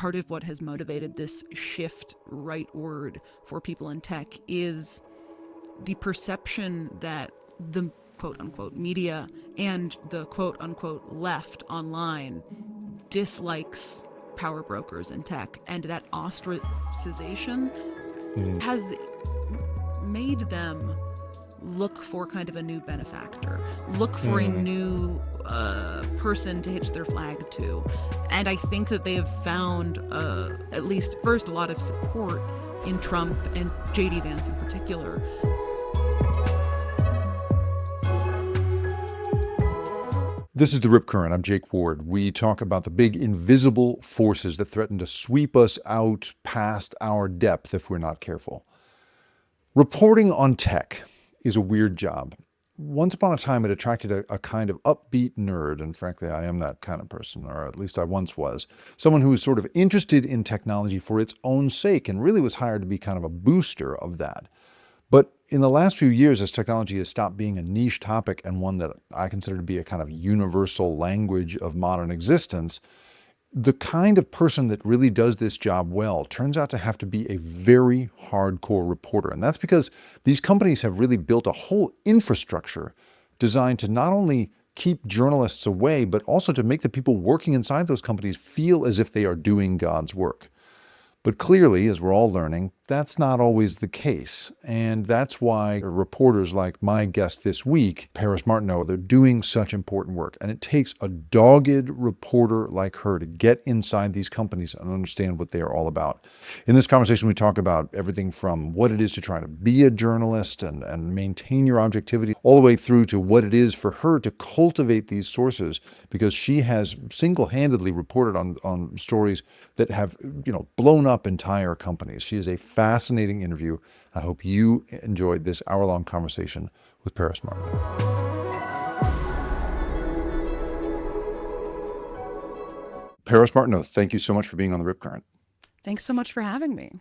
part of what has motivated this shift rightward for people in tech is the perception that the quote-unquote media and the quote-unquote left online dislikes power brokers in tech, and that ostracization has made them look for kind of a new benefactor, look for a new person to hitch their flag to. And I think that they have found, at least first, a lot of support in Trump and J.D. Vance in particular. This is The Rip Current. I'm Jake Ward. We talk about the big invisible forces that threaten to sweep us out past our depth if we're not careful. Reporting on tech is a weird job. Once upon a time, it attracted a kind of upbeat nerd, and frankly, I am that kind of person, or at least I once was. Someone who was sort of interested in technology for its own sake and really was hired to be kind of a booster of that. But in the last few years, as technology has stopped being a niche topic and one that I consider to be a kind of universal language of modern existence, the kind of person that really does this job well turns out to have to be a very hardcore reporter. And that's because these companies have really built a whole infrastructure designed to not only keep journalists away, but also to make the people working inside those companies feel as if they are doing God's work. But clearly, as we're all learning, that's not always the case. And that's why reporters like my guest this week, Paris Martineau, they're doing such important work. And it takes a dogged reporter like her to get inside these companies and understand what they are all about. In this conversation, we talk about everything from what it is to try to be a journalist and maintain your objectivity, all the way through to what it is for her to cultivate these sources, because she has single-handedly reported on stories that have, blown up entire companies. She is a fascinating interview. I hope you enjoyed this hour-long conversation with Paris Martineau. Paris Martineau, thank you so much for being on The Rip Current. Thanks so much for having me.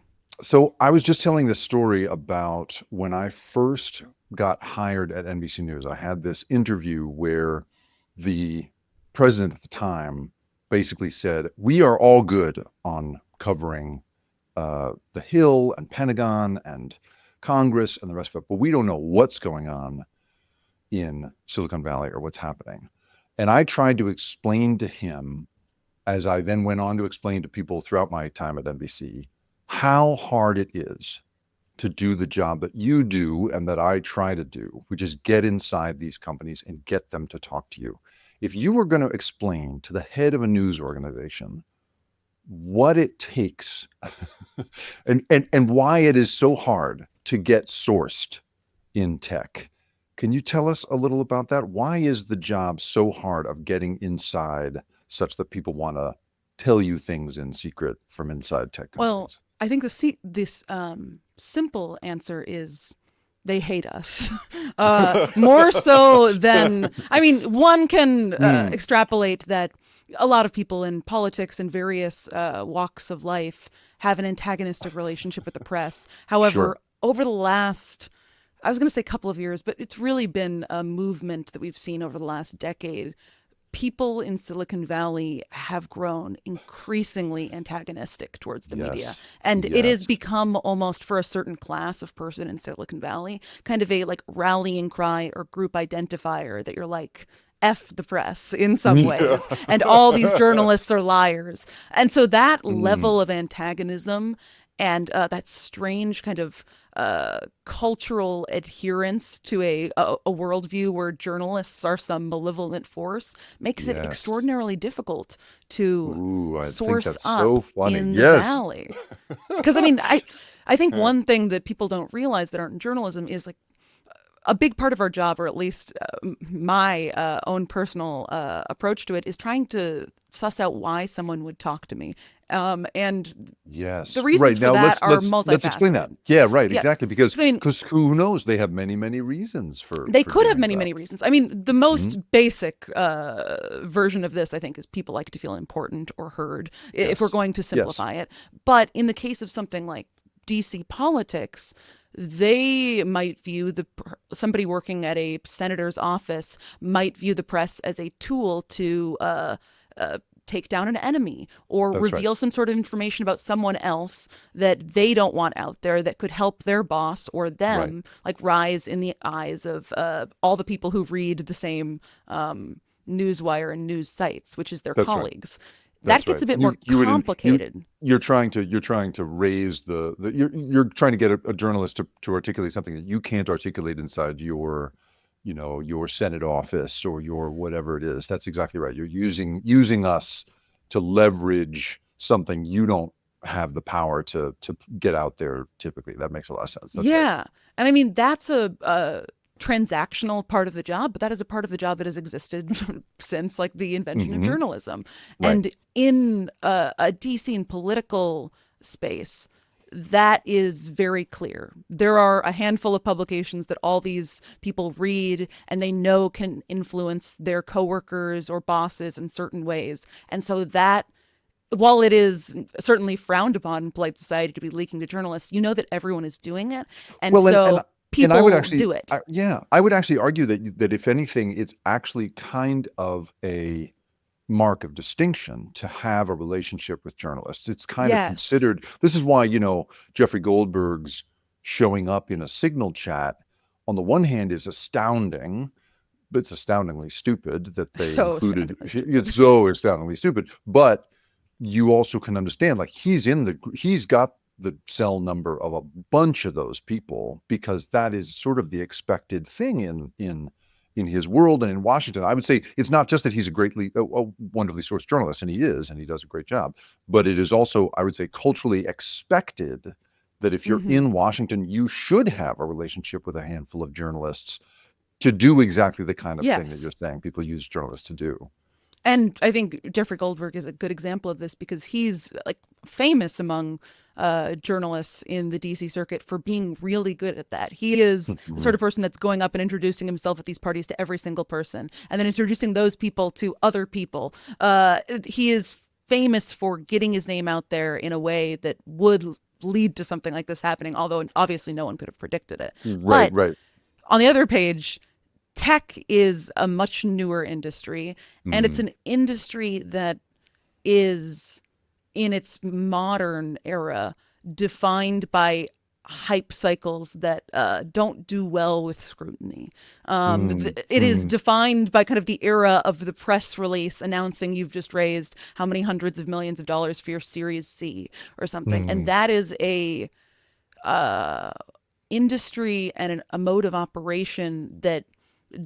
So I was just telling this story about when I first got hired at NBC News. I had this interview where the president at the time basically said, we are all good on covering the Hill and Pentagon and Congress and the rest of it, but we don't know what's going on in Silicon Valley or what's happening. And I tried to explain to him, as I then went on to explain to people throughout my time at NBC, how hard it is to do the job that you do and that I try to do, which is get inside these companies and get them to talk to you. If you were going to explain to the head of a news organization what it takes and why it is so hard to get sourced in tech, can you tell us a little about that? Why is the job so hard of getting inside such that people want to tell you things in secret from inside tech companies? Well, I think this simple answer is they hate us. More so than, one can extrapolate that a lot of people in politics and various walks of life have an antagonistic relationship with the press. However, over the last, I was going to say couple of years, but it's really been a movement that we've seen over the last decade. People in Silicon Valley have grown increasingly antagonistic towards the media. And it has become almost, for a certain class of person in Silicon Valley, kind of a rallying cry or group identifier that you're like, F the press in some ways. And all these journalists are liars. And so that level of antagonism and that strange kind of cultural adherence to a worldview where journalists are some malevolent force makes it extraordinarily difficult to source up in the valley. Because I think one thing that people don't realize that aren't in journalism is a big part of our job, or at least my own personal approach to it, is trying to suss out why someone would talk to me. And the reasons for that are multifaceted. Let's explain that. Exactly. Because who knows? They have many, many reasons for could have many, many reasons. The most basic version of this, I think, is people like to feel important or heard, if we're going to simplify it. But in the case of something like DC politics, they might view somebody working at a senator's office might view the press as a tool to take down an enemy or That's right. reveal some sort of information about someone else that they don't want out there that could help their boss or Right. them like rise in the eyes of all the people who read the same newswire and news sites, which is their That's right. colleagues. That That's gets right. a bit more You would complicated. you're trying to raise you're trying to get a journalist to articulate something that you can't articulate inside your, your Senate office or your whatever it is. That's exactly right. You're using us to leverage something you don't have the power to get out there. Typically, that makes a lot of sense. That's right. Yeah. And I mean, that's a transactional part of the job, but that is a part of the job that has existed since like the invention of Hmm. journalism. Right. And in a DC and political space, that is very clear. There are a handful of publications that all these people read and they know can influence their coworkers or bosses in certain ways. And so that while it is certainly frowned upon in polite society to be leaking to journalists, you know that everyone is doing it. And Well, so and I would people actually, do it. yeah, I would actually argue that if anything, it's actually kind of a mark of distinction to have a relationship with journalists. It's kind of Yes. considered. This is why, Jeffrey Goldberg's showing up in a Signal chat, on the one hand, is astounding. But it's astoundingly stupid that they So included. astoundingly stupid. It's so astoundingly stupid. But you also can understand, like, he's got the cell number of a bunch of those people because that is sort of the expected thing in his world and in Washington. I would say it's not just that he's a wonderfully sourced journalist, and he is, and he does a great job, but it is also, I would say, culturally expected that if you're Mm-hmm. in Washington, you should have a relationship with a handful of journalists to do exactly the kind of thing that Yes. you're saying people use journalists to do. And I think Jeffrey Goldberg is a good example of this because he's like famous among journalists in the DC circuit for being really good at that. He is the sort of person that's going up and introducing himself at these parties to every single person and then introducing those people to other people. He is famous for getting his name out there in a way that would lead to something like this happening, although obviously no one could have predicted it. Right, But right. on the other page, tech is a much newer industry, and it's Mm, an industry that is in its modern era defined by hype cycles that don't do well with scrutiny. It is mm, defined by kind of the era of the press release announcing you've just raised how many hundreds of millions of dollars for your Series C or something, and mm. that is a uh, industry and a mode of operation that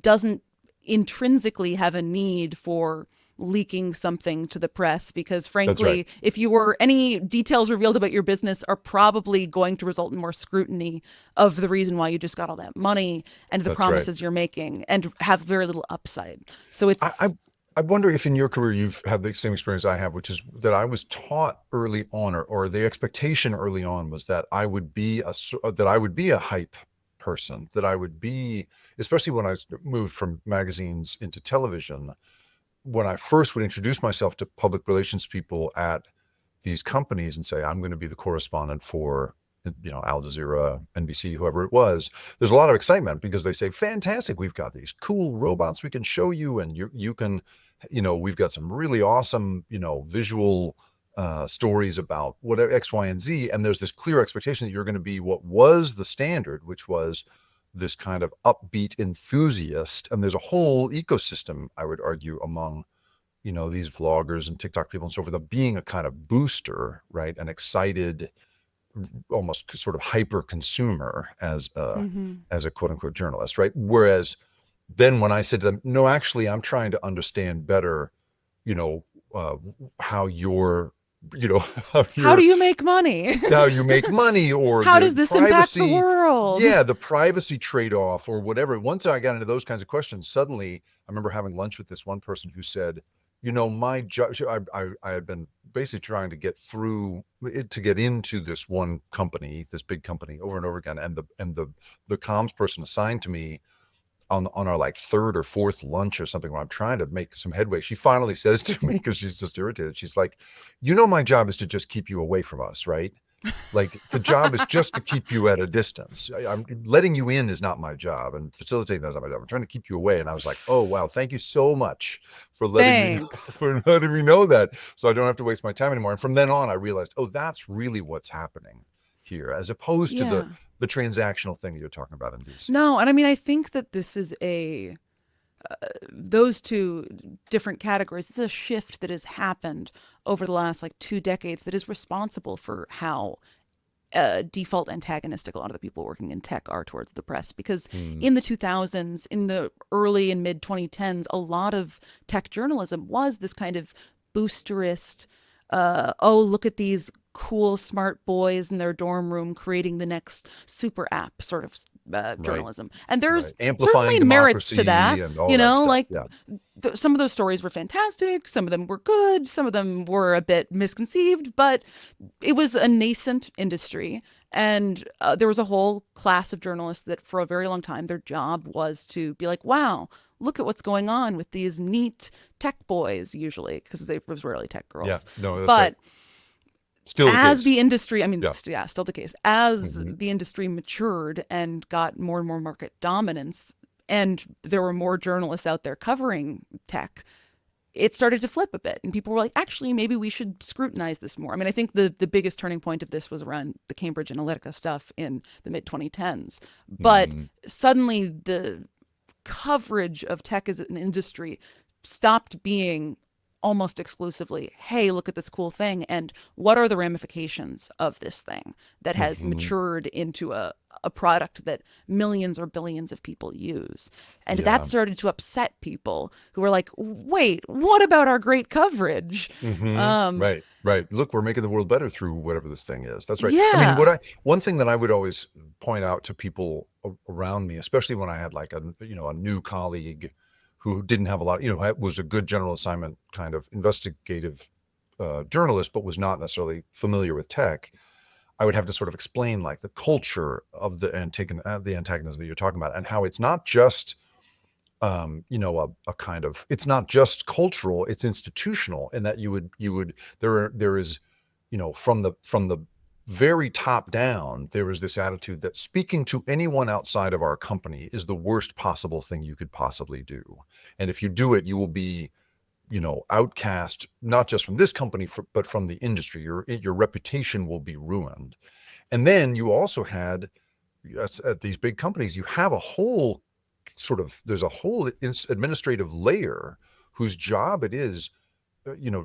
doesn't intrinsically have a need for leaking something to the press because That's right. frankly if you were any details revealed about your business are probably going to result in more scrutiny of the reason why you just got all that money and the That's right. promises you're making and have very little upside. So I, I it's I wonder if in your career you've had the same experience I have, which is that I was taught early on, or the expectation early on was that I would be that I would be a hype person, that I would be, especially when I moved from magazines into television. When I first would introduce myself to public relations people at these companies and say, I'm going to be the correspondent for, Al Jazeera, NBC, whoever it was, there's a lot of excitement because they say, fantastic, we've got these cool robots we can show you, and you can, we've got some really awesome, visual stories about whatever X, Y, and Z. And there's this clear expectation that you're going to be what was the standard, which was this kind of upbeat enthusiast. And there's a whole ecosystem, I would argue, among these vloggers and TikTok people and so forth, of being a kind of booster, right? An excited, almost sort of hyper consumer mhm. as a quote unquote journalist, right? Whereas then when I said to them, no, actually, I'm trying to understand better, you know, uh, how you're, how How do you're, you make money? how you make money, or How the does this impact the privacy, world? yeah, the privacy trade-off or whatever. Once I got into those kinds of questions, suddenly I remember having lunch with this one person who said, my job, I had been basically trying to get through it, to get into this one company, this big company, over and over again. And the comms person assigned to me on our like third or fourth lunch or something, where I'm trying to make some headway, she finally says to me, because she's just irritated, she's like, my job is to just keep you away from us, right? Like the job is just to keep you at a distance. I'm letting you in is not my job, and facilitating that's not my job. I'm trying to keep you away. And I was like, oh wow, thank you so much for letting me Thanks. for letting me know that, so I don't have to waste my time anymore. And from then on, I realized, oh, that's really what's happening here, as opposed to Yeah. the transactional thing that you're talking about in DC. No, and I mean, I think that this is those two different categories. It's a shift that has happened over the last like 2 decades that is responsible for how default antagonistic a lot of the people working in tech are towards the press. Because in the 2000s, in the early and mid 2010s, a lot of tech journalism was this kind of boosterist, oh, look at these cool, smart boys in their dorm room creating the next super app sort of journalism. And there's Amplifying certainly merits to that. democracy and all You that know, stuff. like Yeah. some of those stories were fantastic. Some of them were good. Some of them were a bit misconceived, but it was a nascent industry. And there was a whole class of journalists that for a very long time, their job was to be like, wow, look at what's going on with these neat tech boys, usually, because they was rarely tech girls. Yeah. No, that's But right. Still as the the case. industry, I mean, Yeah. yeah, still the case. As Mhm. the industry matured and got more and more market dominance, and there were more journalists out there covering tech, it started to flip a bit. And people were like, actually, maybe we should scrutinize this more. I mean, I think the biggest turning point of this was around the Cambridge Analytica stuff in the mid 2010s. But Mhm. suddenly the coverage of tech as an industry stopped being almost exclusively, hey, look at this cool thing, and what are the ramifications of this thing that has Mhm. matured into a product that millions or billions of people use. And that Yeah. started to upset people who were like, wait, what about our great coverage? Um, Right, right. Look, we're making the world better through whatever this thing is. That's right. I mean, yeah. one thing that I would always point out to people around me, especially when I had like a new colleague who didn't have a lot, was a good general assignment kind of investigative journalist, but was not necessarily familiar with tech. I would have to sort of explain like the culture of the antagonism that you're talking about, and how it's not just a kind of, it's not just cultural, it's institutional, and that there is, from the very top down, there is this attitude that speaking to anyone outside of our company is the worst possible thing you could possibly do. And if you do it, you will be, outcast, not just from this company, but from the industry. Your reputation will be ruined. And then you also had, yes, at these big companies, you have a whole there's a whole administrative layer whose job it is,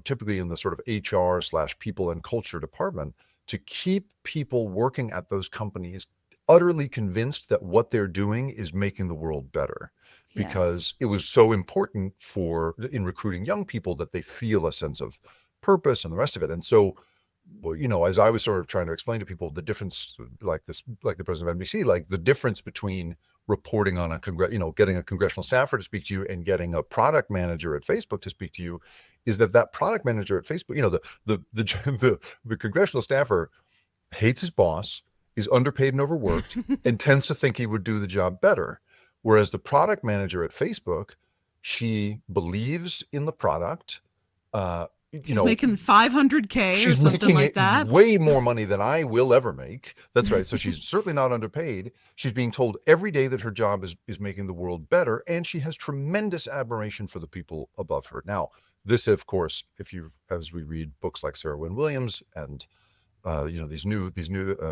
typically in the sort of HR/people and culture department, to keep people working at those companies utterly convinced that what they're doing is making the world better, Yes. because it was so important in recruiting young people that they feel a sense of purpose and the rest of it. And so, well, as I was sort of trying to explain to people the difference, like the president of NBC, like the difference between reporting on getting a congressional staffer to speak to you and getting a product manager at Facebook to speak to you, is that product manager at Facebook, the congressional staffer hates his boss, is underpaid and overworked, and tends to think he would do the job better. Whereas the product manager at Facebook, she believes in the product. Uh, you She's know, making 500K or she's something making like it that. way more money than I will ever make. That's right. So she's certainly not underpaid. She's being told every day that her job is making the world better, and she has tremendous admiration for the people above her. Now, this, of course, as we read books like Sarah Wynne Williams and these new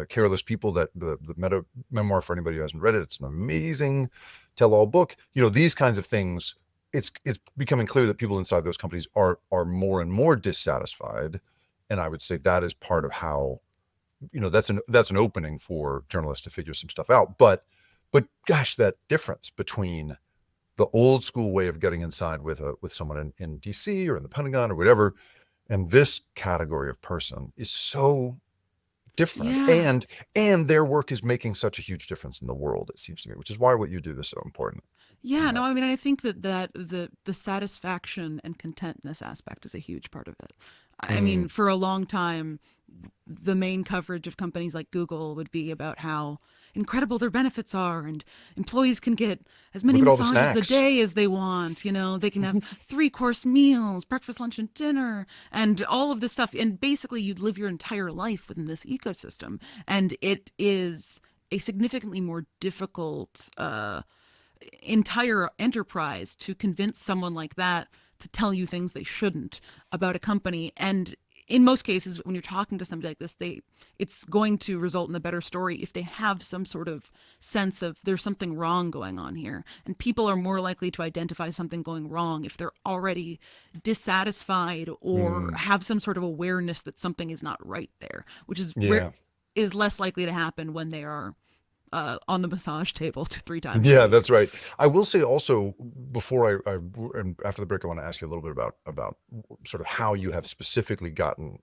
careless people, that the meta memoir, for anybody who hasn't read it, it's an amazing tell-all book. These kinds of things. It's becoming clear that people inside those companies are more and more dissatisfied, and I would say that is part of how, that's an opening for journalists to figure some stuff out. But gosh, that difference between the old school way of getting inside with someone in DC or in the Pentagon or whatever, and this category of person is so different, Yeah. and their work is making such a huge difference in the world, it seems to me, which is why what you do is so important. Yeah, no, I mean, I think that the satisfaction and contentness aspect is a huge part of it. I Mm, mean, for a long time, the main coverage of companies like Google would be about how incredible their benefits are, and employees can get as many Look at all the massages a snacks. day as they want. They can have 3-course meals, breakfast, lunch, and dinner, and all of this stuff. And basically, you'd live your entire life within this ecosystem. And it is a significantly more difficult entire enterprise to convince someone like that to tell you things they shouldn't about a company. And in most cases, when you're talking to somebody like this, it's going to result in a better story if they have some sort of sense of there's something wrong going on here. And people are more likely to identify something going wrong if they're already dissatisfied or have some sort of awareness that something is not right there, which is Yeah. is less likely to happen when they are on the massage table 3 times. Yeah, that's right. I will say also, before and after the break, I want to ask you a little bit about sort of how you have specifically gotten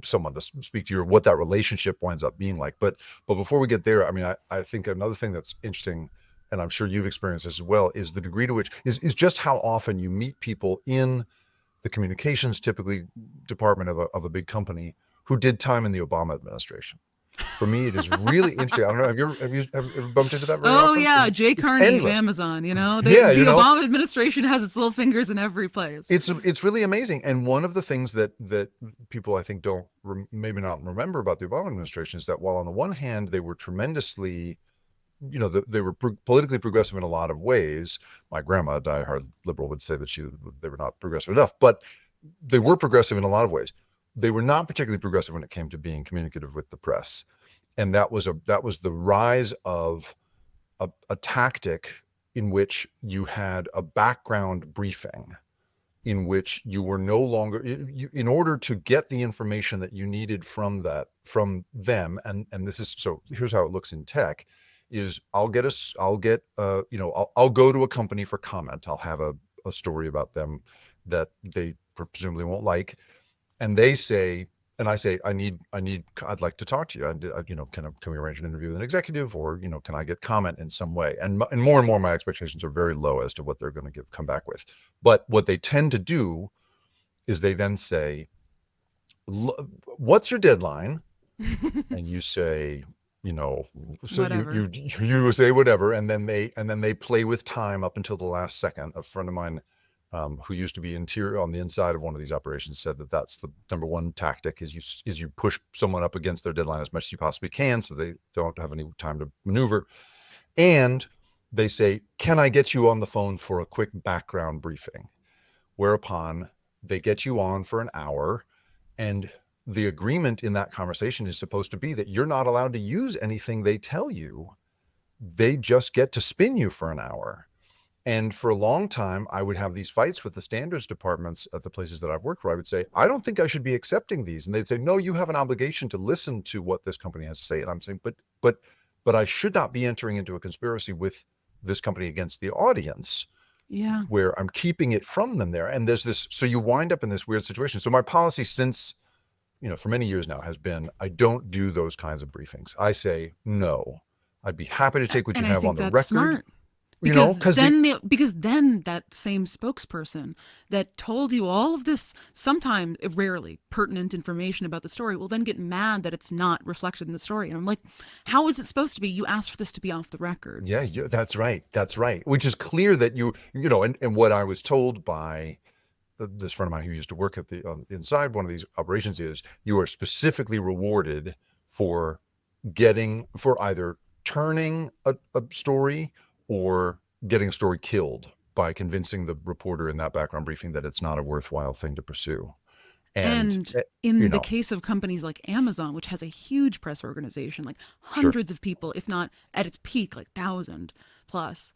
someone to speak to you, or what that relationship winds up being like. But before we get there, I mean, I think another thing that's interesting, and I'm sure you've experienced this as well, is the degree to which is just how often you meet people in the communications, typically department of a big company, who did time in the Obama administration. For me, it is really interesting. I don't know. Have you ever bumped into that very Oh often? yeah, Jay Carney's endless. Amazon. Yeah, the Obama administration has its little fingers in every place. It's really amazing. And one of the things that people, I think, don't maybe not remember about the Obama administration is that while on the one hand they were tremendously, they were politically progressive in a lot of ways. My grandma, a diehard liberal, would say that they were not progressive enough, but they were progressive in a lot of ways. They were not particularly progressive when it came to being communicative with the press. And that was the rise of a tactic in which you had a background briefing, in which you were no longer, in order to get the information that you needed from them. And this is, so here's how it looks in tech, is I'll go to a company for comment. I'll have a story about them that they presumably won't like. And they say, and I say, I'd like to talk to you. Can we arrange an interview with an executive, or, can I get comment in some way? And more my expectations are very low as to what they're going to come back with. But what they tend to do is they then say, what's your deadline? And you say, so you say whatever. And then they play with time up until the last second. A friend of mine, who used to be on the inside of one of these operations, said that that's the number one tactic, is you push someone up against their deadline as much as you possibly can, so they don't have any time to maneuver. And they say, can I get you on the phone for a quick background briefing? Whereupon they get you on for an hour, and the agreement in that conversation is supposed to be that you're not allowed to use anything they tell you. They just get to spin you for an hour. And for a long time, I would have these fights with the standards departments at the places that I've worked, where I would say, I don't think I should be accepting these. And they'd say, no, you have an obligation to listen to what this company has to say. And I'm saying, but I should not be entering into a conspiracy with this company against the audience. Yeah. Where I'm keeping it from them there. And there's this, so you wind up in this weird situation. So my policy since, for many years now has been, I don't do those kinds of briefings. I say, no, I'd be happy to take what you have on the record. Smart. Because then that same spokesperson that told you all of this, sometimes rarely pertinent information about the story, will then get mad that it's not reflected in the story. And I'm like, how is it supposed to be? You asked for this to be off the record. Yeah, that's right. That's right. Which is clear that and what I was told by this friend of mine who used to work at inside one of these operations is, you are specifically rewarded for either turning a story or getting a story killed by convincing the reporter in that background briefing that it's not a worthwhile thing to pursue. And in the case of companies like Amazon, which has a huge press organization, like hundreds of people, if not at its peak, like 1,000 plus,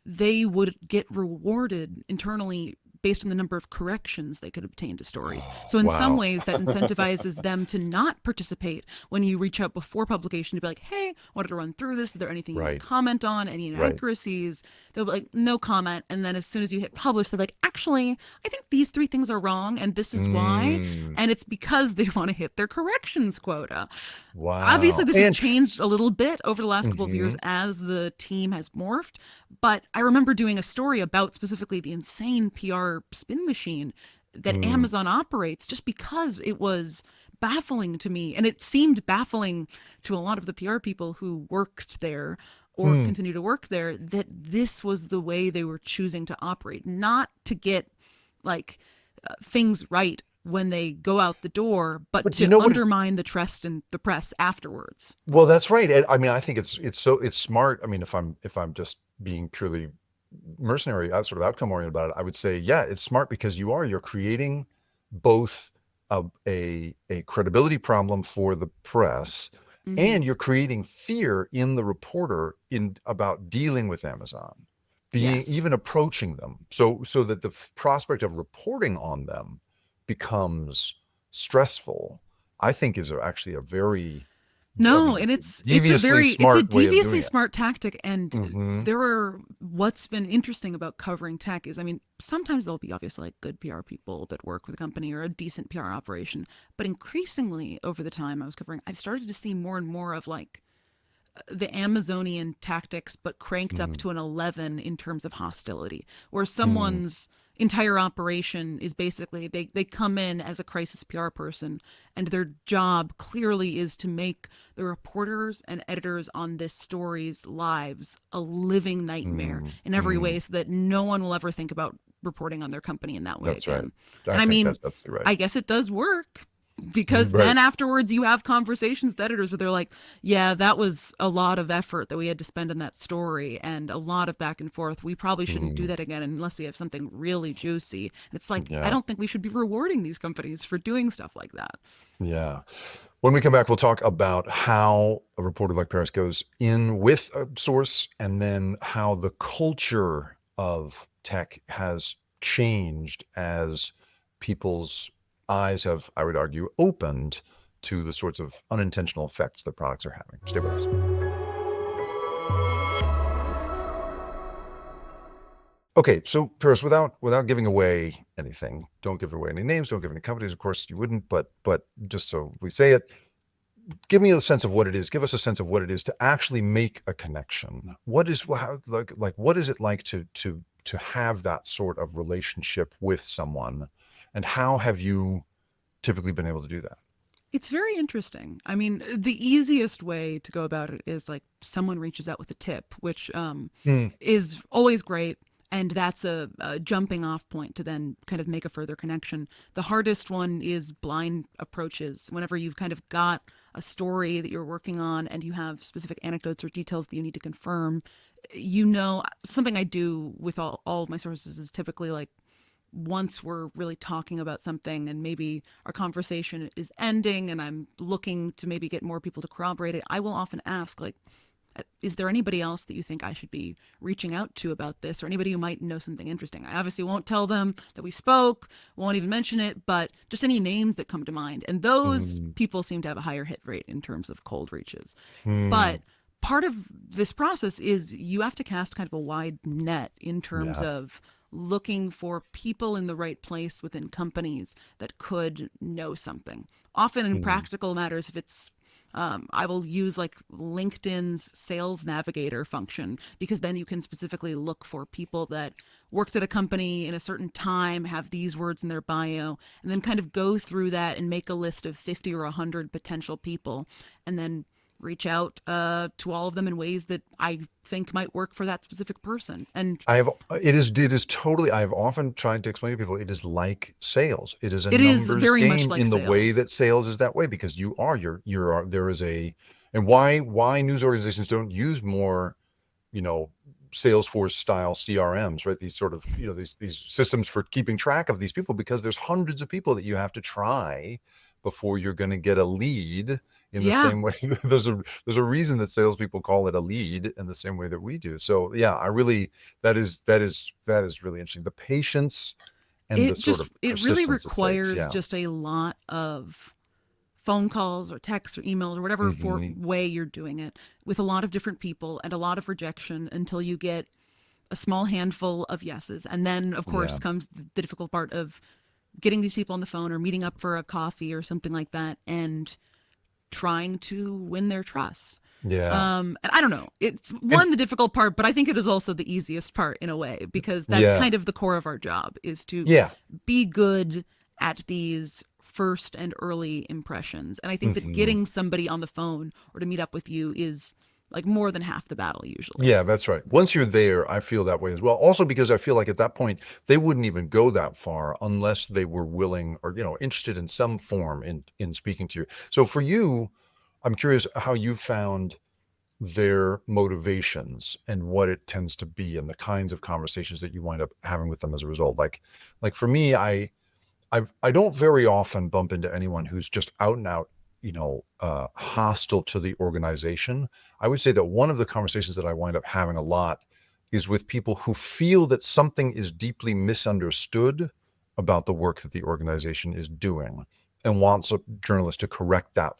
they would get rewarded internally based on the number of corrections they could obtain to stories. So in some ways that incentivizes them to not participate when you reach out before publication to be like, hey, I wanted to run through this. Is there anything you want to comment on? Any inaccuracies? They'll be like, no comment. And then as soon as you hit publish, they're like, actually, I think these 3 things are wrong and this is why. And it's because they want to hit their corrections quota. Wow. Obviously, this has changed a little bit over the last couple of years as the team has morphed. But I remember doing a story about specifically the insane PR spin machine that Amazon operates, just because it was baffling to me. And it seemed baffling to a lot of the PR people who worked there or continue to work there, that this was the way they were choosing to operate, not to get like things right when they go out the door, but But to you know what? undermine the trust in the press afterwards. Well, that's right. And, I mean, I think it's smart. I mean, if I'm just being purely mercenary, sort of outcome oriented about it, I would say, yeah, it's smart because you're creating both a credibility problem for the press, and you're creating fear in the reporter in about dealing with Amazon, being Yes. even approaching them, so that the prospect of reporting on them becomes stressful. I think is actually a very, I No, mean, and it's a deviously it's a smart way of deviously doing it. smart tactic. And Hmm. what's been interesting about covering tech is, I mean, sometimes there'll be obviously like good PR people that work with a company or a decent PR operation, but increasingly over the time I was covering, I've started to see more and more of like the Amazonian tactics, but cranked up to an 11 in terms of hostility, where someone's entire operation is basically they come in as a crisis PR person, and their job clearly is to make the reporters and editors on this story's lives a living nightmare in every way, so that no one will ever think about reporting on their company in that way That's right. again. I And I think mean, that's absolutely right. I guess it does work, because Right. then afterwards you have conversations with editors where they're like, yeah, that was a lot of effort that we had to spend on that story and a lot of back and forth. We probably shouldn't do that again unless we have something really juicy. And it's like, I Yeah. don't think we should be rewarding these companies for doing stuff like that. Yeah. When we come back, we'll talk about how a reporter like Paris goes in with a source, and then how the culture of tech has changed as people's eyes have, I would argue, opened to the sorts of unintentional effects that products are having. Stay with us. Okay, so Paris, without giving away anything, don't give away any names, don't give any companies. Of course, you wouldn't, but just so we say it, give me a sense of what it is. Give us a sense of what it is to actually make a connection. What is how, like what is it like to have that sort of relationship with someone, and how have you typically been able to do that? It's very interesting. I mean, the easiest way to go about it is like someone reaches out with a tip, which Mm, is always great. And that's a jumping off point to then kind of make a further connection. The hardest one is blind approaches. Whenever you've kind of got a story that you're working on and you have specific anecdotes or details that you need to confirm, something I do with all of my sources is typically like, once we're really talking about something and maybe our conversation is ending and I'm looking to maybe get more people to corroborate it, I will often ask, like, is there anybody else that you think I should be reaching out to about this, or anybody who might know something interesting? I obviously won't tell them that we spoke, won't even mention it, but just any names that come to mind. And those mm, people seem to have a higher hit rate in terms of cold reaches. mm. But part of this process is you have to cast kind of a wide net in terms Yeah. of looking for people in the right place within companies that could know something. Often in Mm, practical matters, if it's I will use like LinkedIn's sales navigator function, because then you can specifically look for people that worked at a company in a certain time, have these words in their bio, and then kind of go through that and make a list of 50 or 100 potential people, and then reach out to all of them in ways that I think might work for that specific person. And it is totally, I have often tried to explain to people, it is like sales. It is a it is numbers very much game like in the way sales. that sales is that way, because there is a, and why news organizations don't use more, you know, Salesforce style CRMs, right? These sort of, these systems for keeping track of these people, because there's hundreds of people that you have to try before you're going to get a lead in the Yeah, same way. There's a reason that salespeople call it a lead in the same way that we do. So yeah, I really, that is really interesting. The patience and the sort of it really persistence it takes. requires Yeah. just a lot of phone calls or texts or emails or whatever for Hmm. way you're doing it, with a lot of different people and a lot of rejection, until you get a small handful of yeses. And then of Yeah. course comes the difficult part of getting these people on the phone or meeting up for a coffee or something like that and trying to win their trust. Yeah. And I don't know. It's And the difficult part, but I think it is also the easiest part in a way, because that's yeah. kind of the core of our job, is to Yeah. be good at these first and early impressions. And I think that Hmm. getting somebody on the phone or to meet up with you is like more than half the battle usually. Yeah, that's right. Once you're there, I feel that way as well. Also, because I feel like at that point, they wouldn't even go that far unless they were willing or, interested in some form in speaking to you. So for you, I'm curious how you found their motivations and what it tends to be and the kinds of conversations that you wind up having with them as a result. Like for me, I don't very often bump into anyone who's just out and out, hostile to the organization. I would say that one of the conversations that I wind up having a lot is with people who feel that something is deeply misunderstood about the work that the organization is doing and wants a journalist to correct that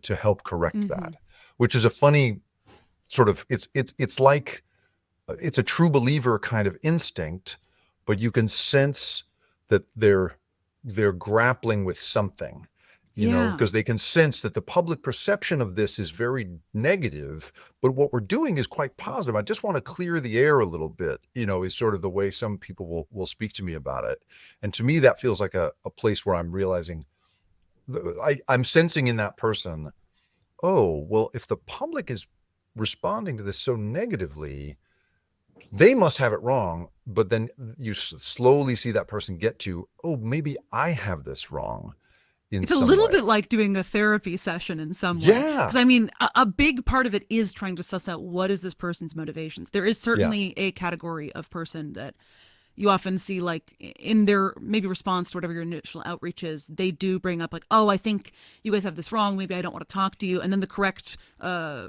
to help correct Mm-hmm. that, which is a funny sort of, it's like it's a true believer kind of instinct, but you can sense that they're grappling with something, Yeah. because they can sense that the public perception of this is very negative, but what we're doing is quite positive. I just want to clear the air a little bit, is sort of the way some people will speak to me about it. And to me, that feels like a place where I'm realizing I'm sensing in that person, oh, well, if the public is responding to this so negatively, they must have it wrong. But then you slowly see that person get to, oh, maybe I have this wrong in It's a some little way. bit like doing a therapy session in some way. Yeah. Because I mean, a big part of it is trying to suss out what is this person's motivations. There is Yeah. certainly a category of person that you often see, like in their maybe response to whatever your initial outreach is, they do bring up like, oh, I think you guys have this wrong, maybe I don't want to talk to you. And then the correct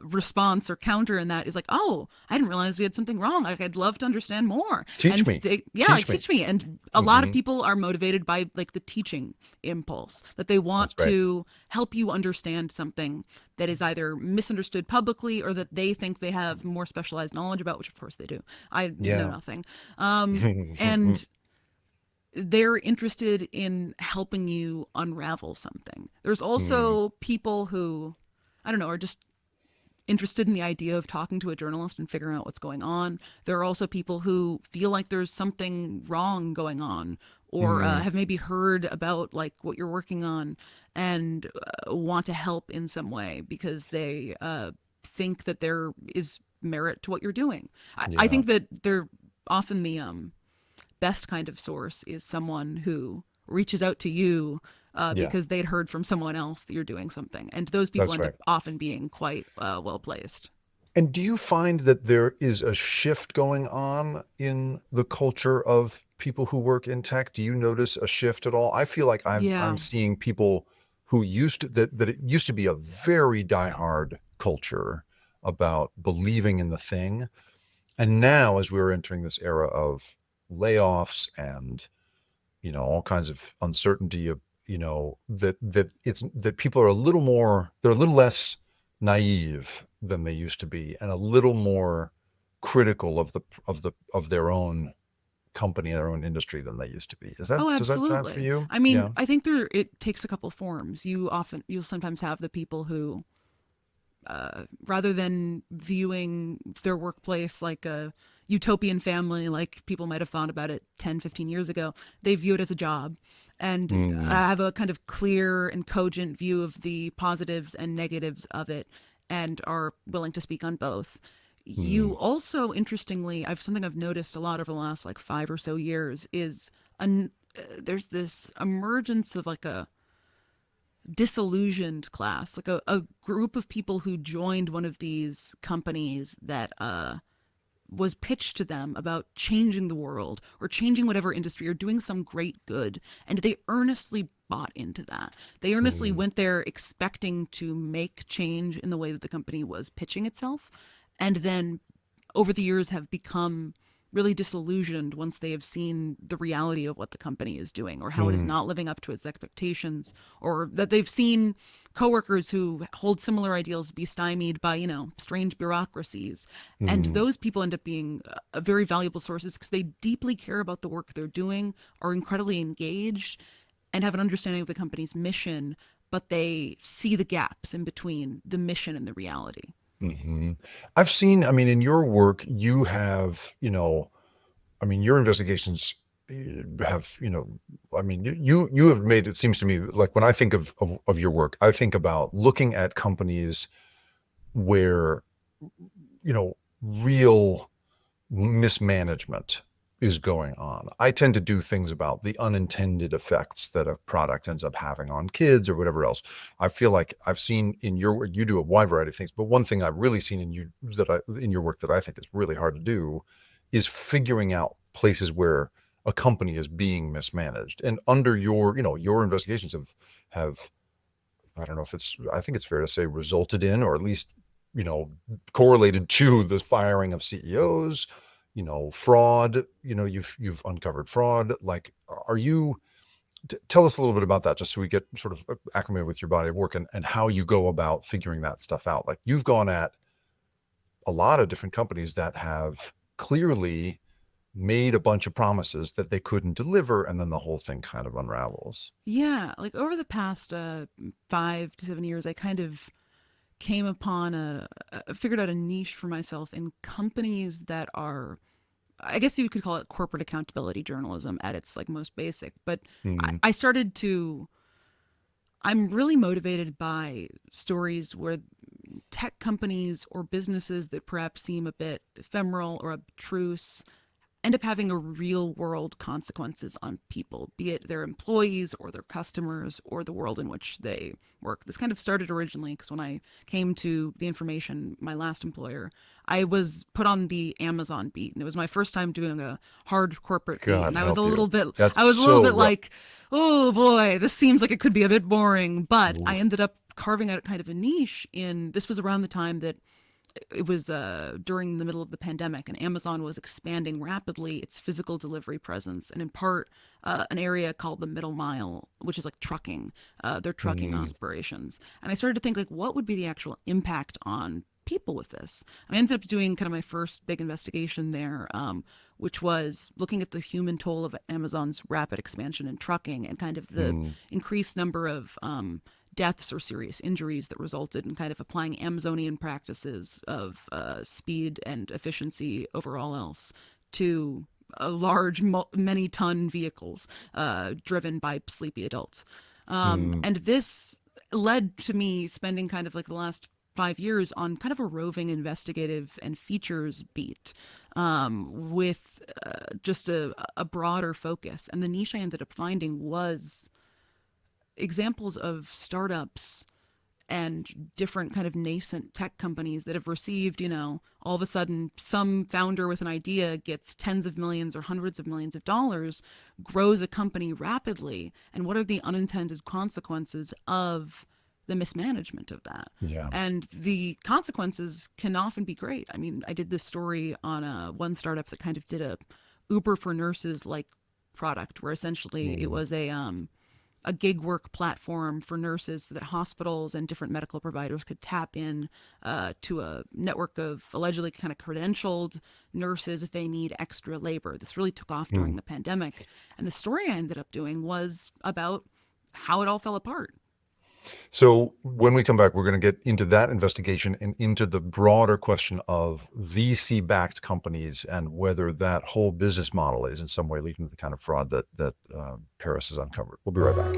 response or counter in that is like, oh, I didn't realize we had something wrong, like I'd love to understand more. Teach And me. they, yeah, like Teach me. teach me. And a lot of Hmm. people are motivated by like the teaching impulse, that they want That's right. to help you understand something that is either misunderstood publicly or that they think they have more specialized knowledge about, which of course they do. I know Yeah. nothing. And they're interested in helping you unravel something. There's Mm. also people who, I don't know, are just interested in the idea of talking to a journalist and figuring out what's going on. There are also people who feel like there's something wrong going on, or Mm. have maybe heard about like what you're working on and want to help in some way because they think that there is merit to what you're doing. I Yeah. think that they're often the best kind of source is someone who reaches out to you Yeah. because they'd heard from someone else that you're doing something. And those people That's end up right. often being quite well placed. And do you find that there is a shift going on in the culture of people who work in tech? Do you notice a shift at all? I feel like I'm Yeah. seeing people who used to that it used to be a very diehard culture about believing in the thing. And now as we're entering this era of layoffs and all kinds of uncertainty of that people are a little more, they're a little less naive than they used to be and a little more critical of their own company, their own industry than they used to be. Oh, Does that jive for absolutely. you? I mean, Yeah. I think it takes a couple forms. You'll sometimes have the people who rather than viewing their workplace like a utopian family like people might have thought about it 10, 15 years ago, they view it as a job and Mm, have a kind of clear and cogent view of the positives and negatives of it and are willing to speak on both. mm, You also, interestingly, something I've noticed a lot over the last like 5 or so years is there's this emergence of like a disillusioned class, like a group of people who joined one of these companies that was pitched to them about changing the world or changing whatever industry or doing some great good. And they earnestly bought into that. They earnestly mm, went there expecting to make change in the way that the company was pitching itself. And then over the years have become really disillusioned once they have seen the reality of what the company is doing or how it is mm, not living up to its expectations, or that they've seen coworkers who hold similar ideals be stymied by, strange bureaucracies. And mm, those people end up being very valuable sources because they deeply care about the work they're doing, are incredibly engaged, and have an understanding of the company's mission, but they see the gaps in between the mission and the reality. Hmm. I've seen, I mean, in your work, you have, I mean, your investigations have, I mean, you have made, it seems to me, like when I think of your work, I think about looking at companies where, real mismanagement is going on. I tend to do things about the unintended effects that a product ends up having on kids or whatever else. I feel like I've seen in your work, you do a wide variety of things, but one thing I've really seen in your work that I think is really hard to do is figuring out places where a company is being mismanaged. And under your investigations have I don't know if I think it's fair to say resulted in, or at least, you know, correlated to the firing of CEOs, fraud, you've uncovered fraud. Like, are you, tell us a little bit about that, just so we get sort of acclimated with your body of work and how you go about figuring that stuff out. Like, you've gone at a lot of different companies that have clearly made a bunch of promises that they couldn't deliver, and then the whole thing kind of unravels. Yeah, like over the past 5 to 7 years, I kind of came upon figured out a niche for myself in companies that are, I guess you could call it corporate accountability journalism at its like most basic. But Mm, I started to, I'm really motivated by stories where tech companies or businesses that perhaps seem a bit ephemeral or abstruse end up having a real world consequences on people, be it their employees or their customers or the world in which they work. This kind of started originally because when I came to the information, my last employer, I was put on the Amazon beat, and it was my first time doing a hard corporate beat. God And help you. That's I was a little so bit rough. like, oh boy, this seems like it could be a bit boring. But I ended up carving out kind of a niche in, this was around the time that it was during the middle of the pandemic, and Amazon was expanding rapidly its physical delivery presence, and in part, an area called the middle mile, which is like trucking, their trucking Mm, operations. And I started to think, like, what would be the actual impact on people with this? And I ended up doing kind of my first big investigation there, which was looking at the human toll of Amazon's rapid expansion in trucking and kind of the mm, increased number of deaths or serious injuries that resulted in kind of applying Amazonian practices of speed and efficiency over all else to a large, many ton vehicles driven by sleepy adults. mm, And this led to me spending kind of like the last 5 years on kind of a roving investigative and features beat, with just a broader focus. And the niche I ended up finding was examples of startups and different kind of nascent tech companies that have received, all of a sudden some founder with an idea gets tens of millions or hundreds of millions of dollars, grows a company rapidly, and what are the unintended consequences of the mismanagement of that? yeah. And the consequences can often be great. I mean, I did this story on one startup that kind of did a Uber for nurses like product, where essentially it Mm, was a gig work platform for nurses so that hospitals and different medical providers could tap in to a network of allegedly kind of credentialed nurses if they need extra labor. This really took off mm. during the pandemic. And the story I ended up doing was about how it all fell apart. So when we come back, we're going to get into that investigation and into the broader question of VC-backed companies and whether that whole business model is in some way leading to the kind of fraud that Paris has uncovered. We'll be right back.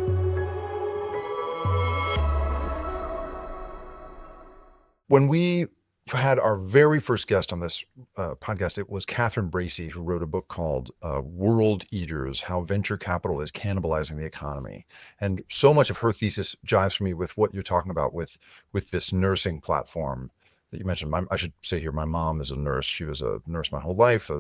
When we had our very first guest on this podcast, it was Catherine Bracey, who wrote a book called World Eaters: How Venture Capital is Cannibalizing the Economy. And so much of her thesis jives for me with what you're talking about with this nursing platform that you mentioned. I should say here, my mom is a nurse. She was a nurse my whole life,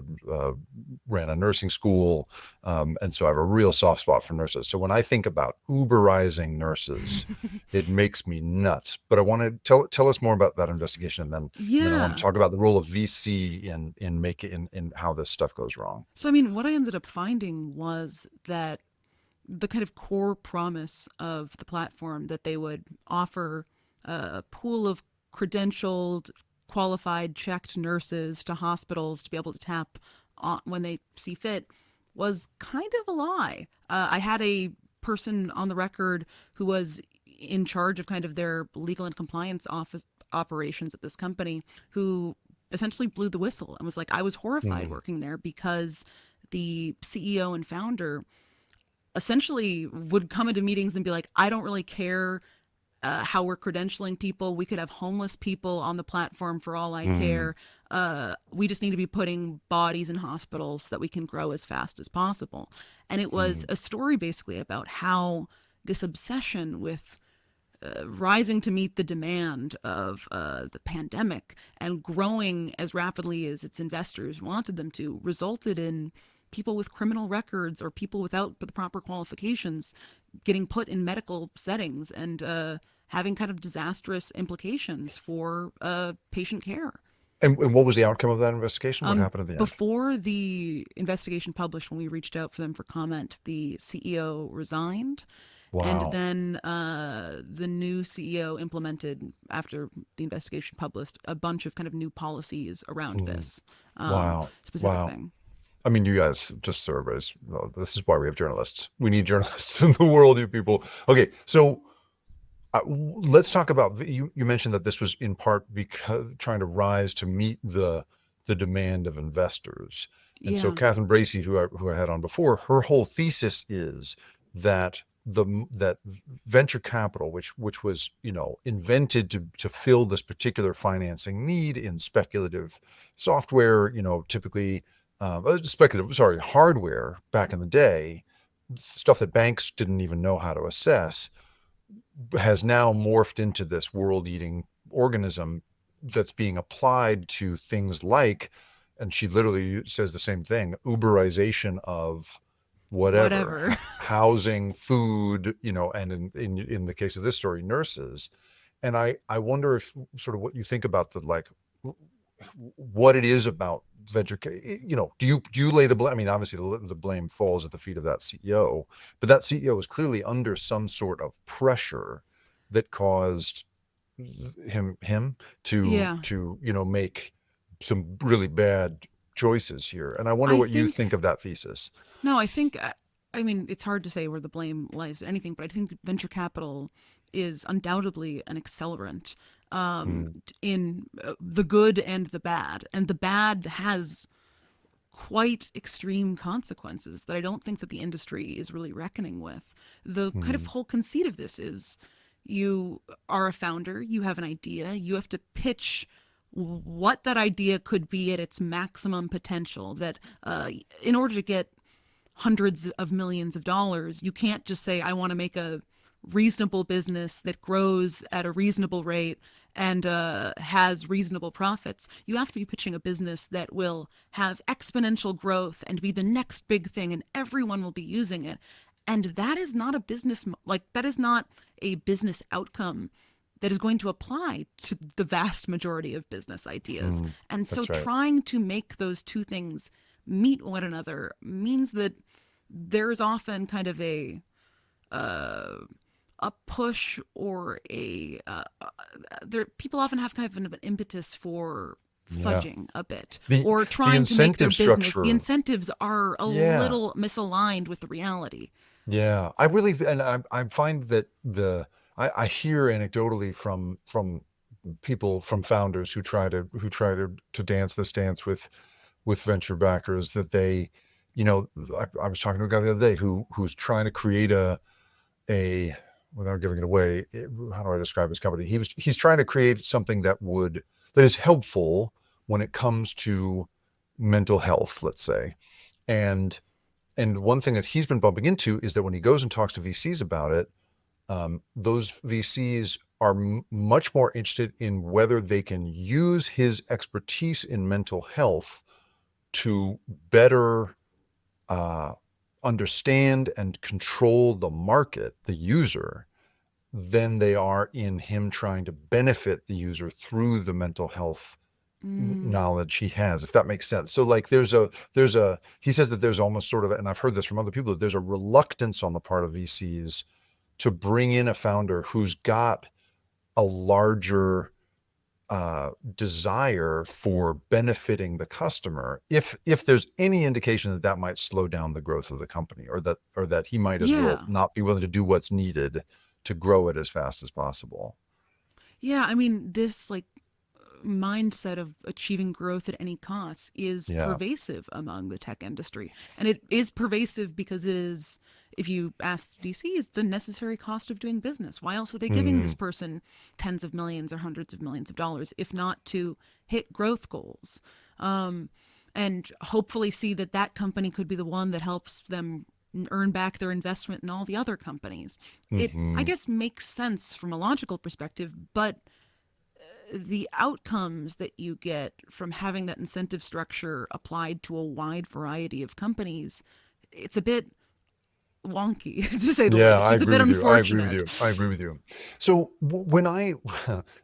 ran a nursing school. And so I have a real soft spot for nurses. So when I think about Uberizing nurses, it makes me nuts. But I want to tell us more about that investigation, and then I want to Yeah. talk about the role of VC in how this stuff goes wrong. So, I mean, what I ended up finding was that the kind of core promise of the platform, that they would offer a pool of credentialed, qualified, checked nurses to hospitals to be able to tap on when they see fit, was kind of a lie. I had a person on the record who was in charge of kind of their legal and compliance office operations at this company, who essentially blew the whistle and was like, I was horrified working there because the CEO and founder essentially would come into meetings and be like, I don't really care how we're credentialing people. We could have homeless people on the platform for all I care. We just need to be putting bodies in hospitals so that we can grow as fast as possible. And it was a story basically about how this obsession with rising to meet the demand of the pandemic and growing as rapidly as its investors wanted them to resulted in people with criminal records or people without the proper qualifications getting put in medical settings and having kind of disastrous implications for patient care. And what was the outcome of that investigation? What happened at the end? Before the investigation published, when we reached out for them for comment, the CEO resigned. Wow. And then the new CEO implemented, after the investigation published, a bunch of kind of new policies around this specific thing. I mean, you guys, just so everybody's, well, this is why we have journalists. We need journalists in the world, you people. Okay, so let's talk about, you mentioned that this was in part because trying to rise to meet the demand of investors. And so Catherine Bracey, who I had on before, her whole thesis is that that venture capital, which was, invented to fill this particular financing need in speculative software, typically hardware back in the day, stuff that banks didn't even know how to assess, has now morphed into this world-eating organism that's being applied to things like, and she literally says the same thing, Uberization of whatever. Housing, food, and in the case of this story, nurses. And I wonder if sort of what you think about what it is about venture, do you lay the blame? I mean, obviously the blame falls at the feet of that CEO, but that CEO is clearly under some sort of pressure that caused him to make some really bad choices here. And I wonder what you think of that thesis. No, I mean, it's hard to say where the blame lies in anything, but I think venture capital is undoubtedly an accelerant in the good and the bad. And the bad has quite extreme consequences that I don't think that the industry is really reckoning with. The kind of whole conceit of this is you are a founder, you have an idea, you have to pitch what that idea could be at its maximum potential, that in order to get hundreds of millions of dollars, you can't just say, I want to make a reasonable business that grows at a reasonable rate and has reasonable profits. You have to be pitching a business that will have exponential growth and be the next big thing, and everyone will be using it. And that is not a business, that is not a business outcome that is going to apply to the vast majority of business ideas. And so trying to make those two things meet one another means that there's often kind of a push or people often have kind of an impetus for fudging a bit or trying to make their business. The incentives are a little misaligned with the reality. Yeah, I find that I hear anecdotally from people, from founders who try to dance this dance with venture backers, that they, I was talking to a guy the other day who's trying to create a without giving it away, how do I describe his company? He's trying to create something that is helpful when it comes to mental health, let's say. And one thing that he's been bumping into is that when he goes and talks to VCs about it, those VCs are much more interested in whether they can use his expertise in mental health to better understand and control the market, the user, than they are in him trying to benefit the user through the mental health knowledge he has, if that makes sense. So he says that there's almost sort of, and I've heard this from other people, that there's a reluctance on the part of VCs to bring in a founder who's got a larger desire for benefiting the customer, if there's any indication that might slow down the growth of the company, or that he might as well not be willing to do what's needed to grow it as fast as possible. Yeah, I mean, this like mindset of achieving growth at any cost is Yeah. pervasive among the tech industry. And it is pervasive because it is, if you ask VCs, it's a necessary cost of doing business. Why else are they giving this Mm, person tens of millions or hundreds of millions of dollars, if not to hit growth goals? And hopefully see that that company could be the one that helps them earn back their investment in all the other companies. It, I hmm. guess, makes sense from a logical perspective, but the outcomes that you get from having that incentive structure applied to a wide variety of companies, it's a bit wonky to say the Yeah, least. I It's a agree bit with you. I agree with unfortunate. you. I agree with you. So when I,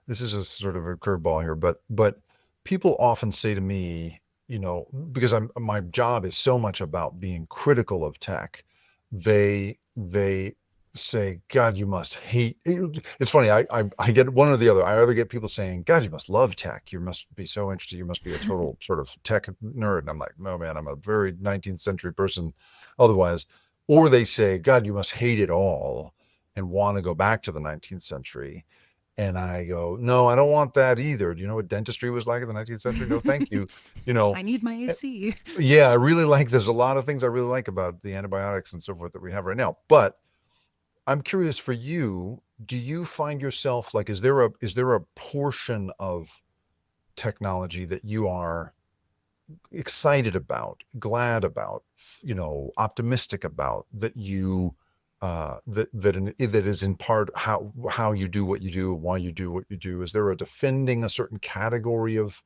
this is a sort of a curveball here, but people often say to me, because my job is so much about being critical of tech, they say, God, you must hate. It's funny. I get one or the other. I either get people saying, God, you must love tech. You must be so interested. You must be a total sort of tech nerd. And I'm like, no, man, I'm a very 19th century person. Otherwise. Or they say, God, you must hate it all and want to go back to the 19th century. And I go, no, I don't want that either. Do you know what dentistry was like in the 19th century? No, thank you. You know, I need my eh, AC. yeah, I really like, there's a lot of things I really like about the antibiotics and so forth that we have right now. But I'm curious for you, do you find yourself like, is there a portion of technology that you are excited about, glad about, optimistic about, that you that is in part how you do what you do, why you do what you do? Is there a defending a certain category of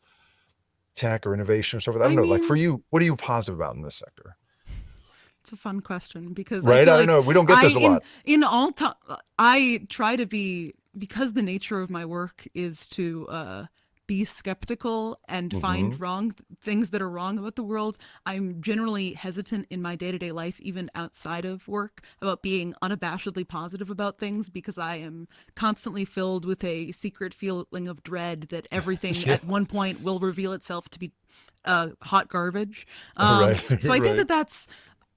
tech or innovation or so forth? I don't I know. Like for mean, you, what are you positive about in this sector? it's a fun question because I Right? feel I don't like know. We don't get I this a lot. in all time I try to be, because the nature of my work is to be skeptical and Hmm. find wrong things that are wrong about the world. I'm generally hesitant in my day-to-day life, even outside of work, about being unabashedly positive about things because I am constantly filled with a secret feeling of dread that everything Yeah. at one point will reveal itself to be hot garbage. Right. So I think Right. that that's,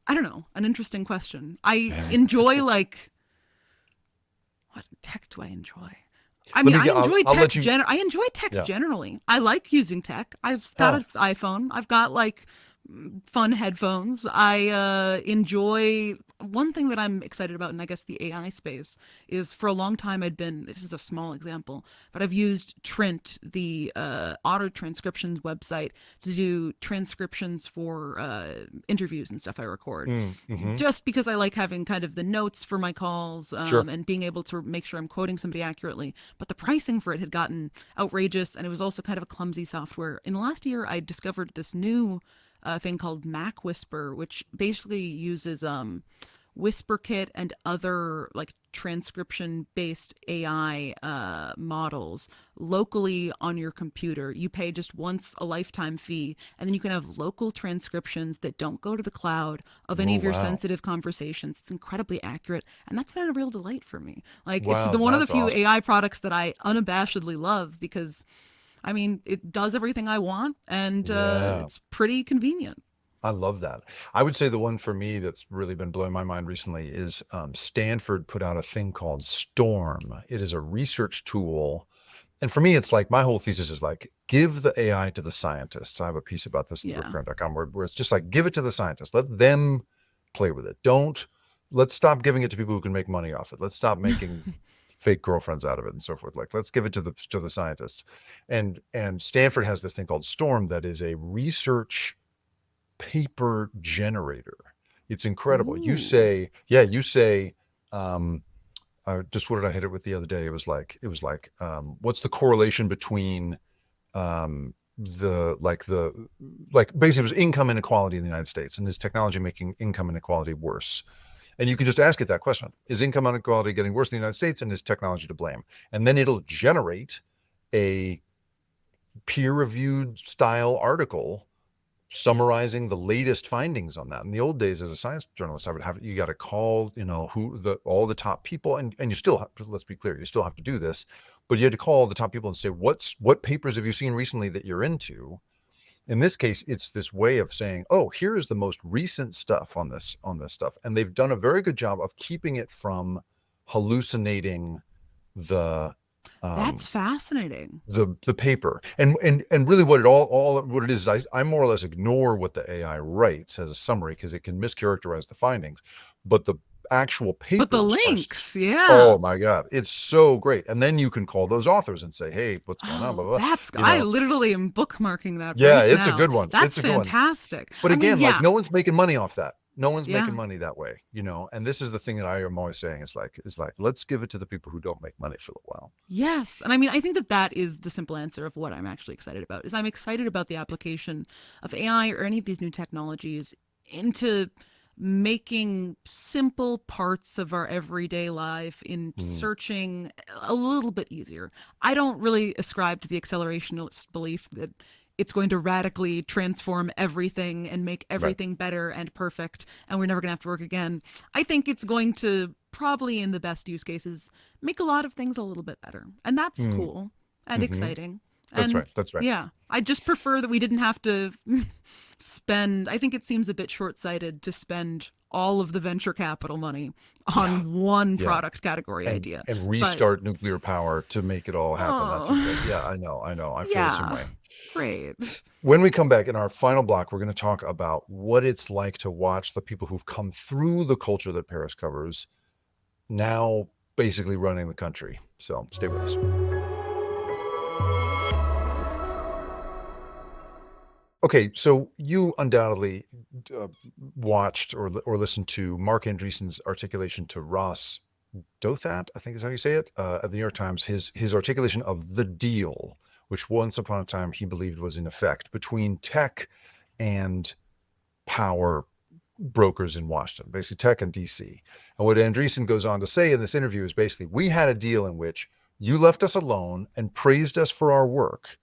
I don't know, an interesting question. I enjoy like, what tech do I enjoy? I Let mean, me get. I'll let you. I enjoy tech Yeah. generally. I like using tech. I've got Huh. an iPhone. I've got like fun headphones. I enjoy, one thing that I'm excited about, and I guess the AI space is, for a long time I'd been, this is a small example, but I've used Trint, the auto transcriptions website, to do transcriptions for interviews and stuff I record, Mm-hmm. just because I like having kind of the notes for my calls, Sure. and being able to make sure I'm quoting somebody accurately. But the pricing for it had gotten outrageous, and it was also kind of a clumsy software. In the last year, I discovered this new thing called Mac Whisper, which basically uses WhisperKit and other like transcription based AI models locally on your computer. You pay just once a lifetime fee, and then you can have local transcriptions that don't go to the cloud of Oh, any of your wow. sensitive conversations. It's incredibly accurate, and that's been a real delight for me. Like, it's Wow, the one of the that's few awesome. AI products that I unabashedly love because, I mean, it does everything I want, and Yeah. it's pretty convenient. I love that. I would say the one for me that's really been blowing my mind recently is Stanford put out a thing called Storm. It is a research tool. And for me, it's like my whole thesis is like, give the AI to the scientists. I have a piece about this in the Yeah. ripcurrent.com where it's just like, give it to the scientists. Let them play with it. Let's stop giving it to people who can make money off it. Let's stop making fake girlfriends out of it and so forth. Like, let's give it to the scientists. And Stanford has this thing called Storm that is a research paper generator. It's incredible. You Ooh. say, yeah, you say, um, just what did I hit it with the other day? It was like, what's the correlation between like basically it was income inequality in the United States, and is technology making income inequality worse? And you can just ask it that question: is income inequality getting worse in the United States, and is technology to blame? And then it'll generate a peer-reviewed style article summarizing the latest findings on that. In the old days, as a science journalist, I would have, you got to call, all the top people, and you still have, let's be clear, you still have to do this, but you had to call the top people and say, what papers have you seen recently that you're into? In this case, it's this way of saying, oh, here is the most recent stuff on this stuff. And they've done a very good job of keeping it from hallucinating the That's fascinating. the paper. And really what what it is I more or less ignore what the AI writes as a summary because it can mischaracterize the findings, but the actual But the papers links, yeah. oh my god, it's so great. And then you can call those authors and say, hey, what's going on, blah Oh, blah, blah. that's, You I know, literally am bookmarking that yeah, right it's a now. good one. That's It's a good one. fantastic. But I mean, again, like yeah, no one's making money off that. No one's yeah. making money that way, you know. And this is the thing that I am always saying is like let's give it to the people who don't make money for a while. Yes. And I mean, I think that that is the simple answer of what I'm actually excited about. Is I'm excited about the application of AI or any of these new technologies into making simple parts of our everyday life in Mm, searching a little bit easier. I don't really ascribe to the accelerationist belief that it's going to radically transform everything and make right. everything better and perfect and we're never going to have to work again. I think it's going to probably in the best use cases make a lot of things a little bit better. And that's Mm, cool and hmm. exciting. That's And right. That's right. yeah, I just prefer that we didn't have to spend, I think it seems a bit short sighted to spend all of the venture capital money Yeah. on one Yeah. product category idea. And But, restart nuclear power to make it all happen. That seems like, oh, yeah, I know. I feel the same yeah, way. great. When we come back in our final block, we're going to talk about what it's like to watch the people who've come through the culture that Paris covers now basically running the country. So stay with us. Okay, so you undoubtedly uh, watched or listened to Mark Andreessen's articulation to Ross Douthat, I think is how you say it, at the New York Times, his articulation of the deal, which once upon a time he believed was in effect between tech and power brokers in Washington, basically tech and DC. And what Andreessen goes on to say in this interview is basically, we had a deal in which you left us alone and praised us for our work.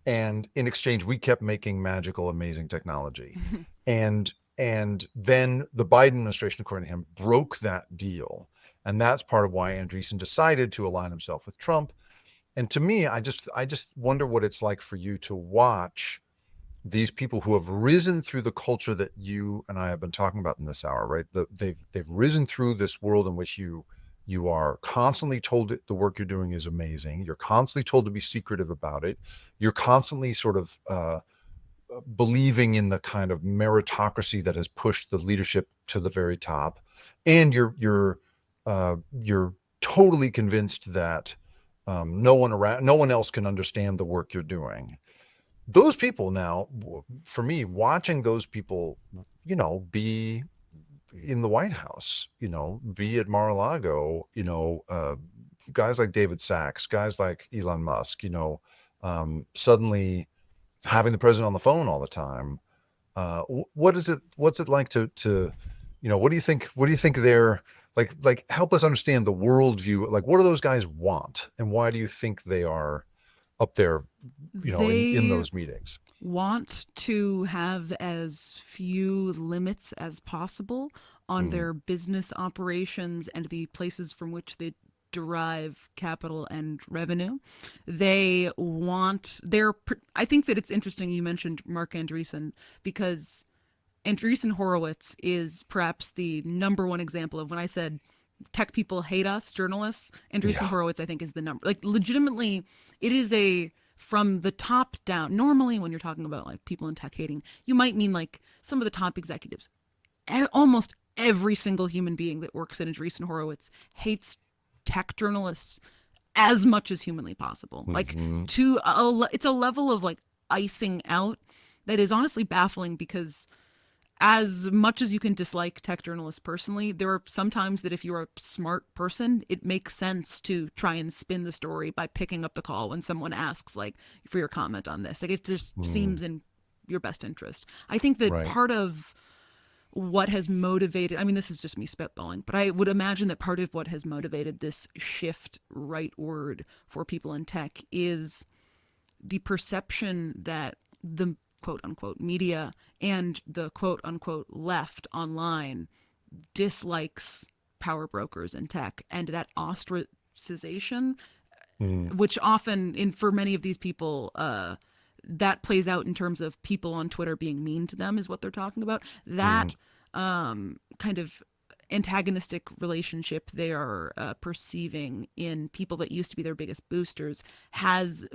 And in exchange, we kept making magical, amazing technology. And then the Biden administration, according to him, broke that deal. And that's part of why Andreessen decided to align himself with Trump. And to me, I just wonder what it's like for you to watch these people who have risen through the culture that you and I have been talking about in this hour, right? They've risen through this world in which you are constantly told that the work you're doing is amazing. You're constantly told to be secretive about it. You're constantly sort of believing in the kind of meritocracy that has pushed the leadership to the very top, and you're totally convinced that no one else can understand the work you're doing. Those people now, for me, watching those people, be in the White House, be at Mar-a-Lago, guys like David Sachs, guys like Elon Musk, suddenly having the president on the phone all the time. What's it like to, what do you think? What do you think they're like? Help us understand the worldview. Like, what do those guys want, and why do you think they are up there, in They those meetings? want to have as few limits as possible on Mm, their business operations and the places from which they derive capital and revenue. They want their, I think that it's interesting you mentioned Mark Andreessen because Andreessen Horowitz is perhaps the number one example of when I said tech people hate us, journalists. Andreessen yeah. Horowitz, I think, is the number. Like, legitimately, it is a from the top down. Normally, when you're talking about like people in tech hating, you might mean like some of the top executives. Almost every single human being that works at Andreessen Horowitz hates tech journalists as much as humanly possible. Like, Hmm. it's a level of like icing out that is honestly baffling because as much as you can dislike tech journalists personally, there are some times that if you're a smart person, it makes sense to try and spin the story by picking up the call when someone asks, like, for your comment on this. Like, it just Mm, seems in your best interest. I think that right. part of what has motivated, I mean, this is just me spitballing, but I would imagine that part of what has motivated this shift rightward for people in tech is the perception that the quote unquote media and the quote unquote left online dislikes power brokers and tech, and that ostracization, Mm, which often in for many of these people that plays out in terms of people on Twitter being mean to them is what they're talking about. mm, That kind of antagonistic relationship they are perceiving in people that used to be their biggest boosters has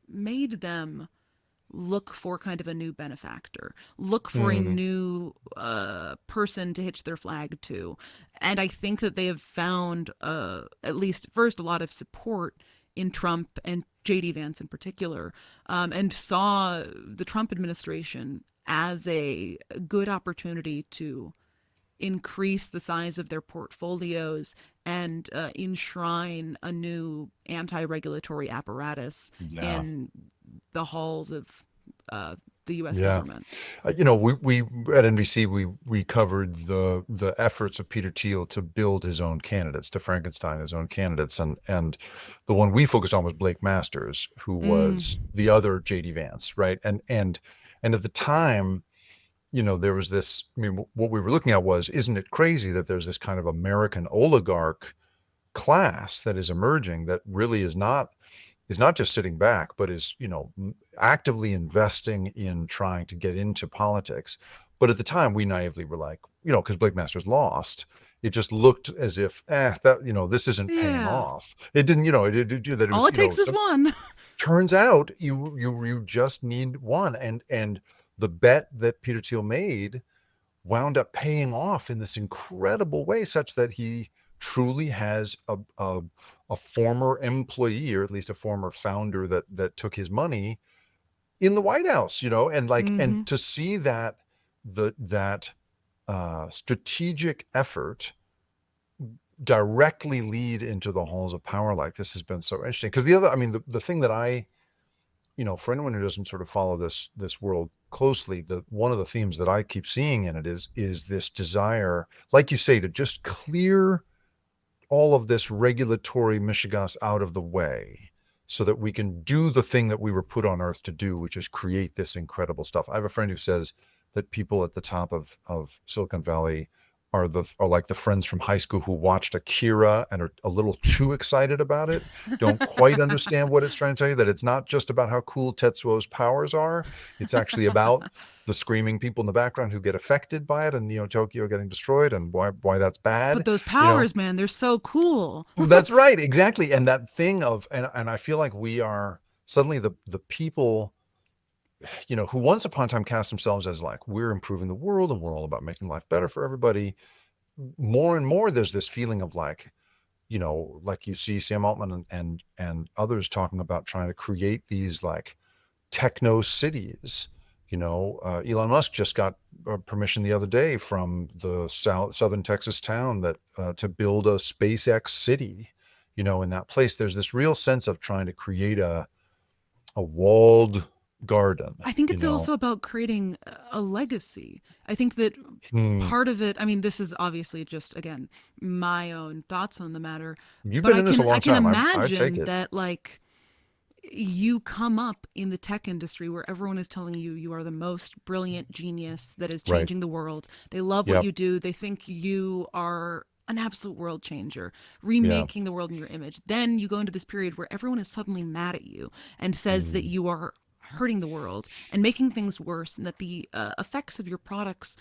made them look for kind of a new benefactor, look for a new person to hitch their flag to. And I think that they have found, at least first, a lot of support in Trump and J.D. Vance in particular, and saw the Trump administration as a good opportunity to increase the size of their portfolios and enshrine a new anti-regulatory apparatus Yeah. in the halls of the U.S. Yeah. government. We at NBC we covered the efforts of Peter Thiel to build his own candidates, to Frankenstein his own candidates, and the one we focused on was Blake Masters, who was the other J.D. Vance, right? And at the time, there was this. I mean, what we were looking at was, isn't it crazy that there's this kind of American oligarch class that is emerging that really is not just sitting back, but is, actively investing in trying to get into politics. But at the time, we naively were like, because Blake Masters lost, it just looked as if, this isn't paying off. It didn't, that it was, All it takes is one. Turns out you just need one. And the bet that Peter Thiel made wound up paying off in this incredible way, such that he truly has a former employee, or at least a former founder that took his money, in the White House, and and to see that strategic effort directly lead into the halls of power like this has been so interesting. Because the thing that for anyone who doesn't sort of follow this world closely, one of the themes that I keep seeing in it is this desire, like you say, to just clear all of this regulatory mishigas out of the way so that we can do the thing that we were put on earth to do, which is create this incredible stuff. I have a friend who says that people at the top of Silicon Valley are like the friends from high school who watched Akira and are a little too excited about it, don't quite understand what it's trying to tell you, that it's not just about how cool Tetsuo's powers are. It's actually about the screaming people in the background who get affected by it, and Tokyo getting destroyed, and why that's bad. But those powers, man, they're so cool. That's right, exactly. And that thing of, and I feel like we are suddenly the people who once upon a time cast themselves as like, we're improving the world and we're all about making life better for everybody. More and more, there's this feeling of like, like you see Sam Altman and others talking about trying to create these like techno cities. Elon Musk just got permission the other day from the southern Texas town that to build a SpaceX city. In that place, there's this real sense of trying to create a walled garden. I think it's also about creating a legacy. I think that part of it, I mean, this is obviously just, again, my own thoughts on the matter. You've been in this a long time. I can I take imagine it. that, like, you come up in the tech industry where everyone is telling you you are the most brilliant genius that is changing the world. They love what you do. They think you are an absolute world changer, remaking the world in your image. Then you go into this period where everyone is suddenly mad at you and says that you are hurting the world and making things worse, and that the effects of your products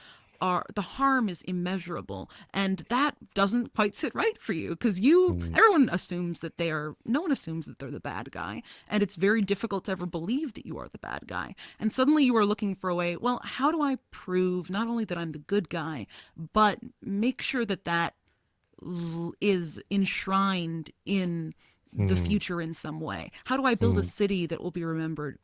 the harm is immeasurable, and that doesn't quite sit right for you, because everyone assumes that no one assumes that they're the bad guy, and it's very difficult to ever believe that you are the bad guy. And suddenly you are looking for a way, well, how do I prove not only that I'm the good guy, but make sure that is enshrined in the future in some way? How do I build a city that will be remembered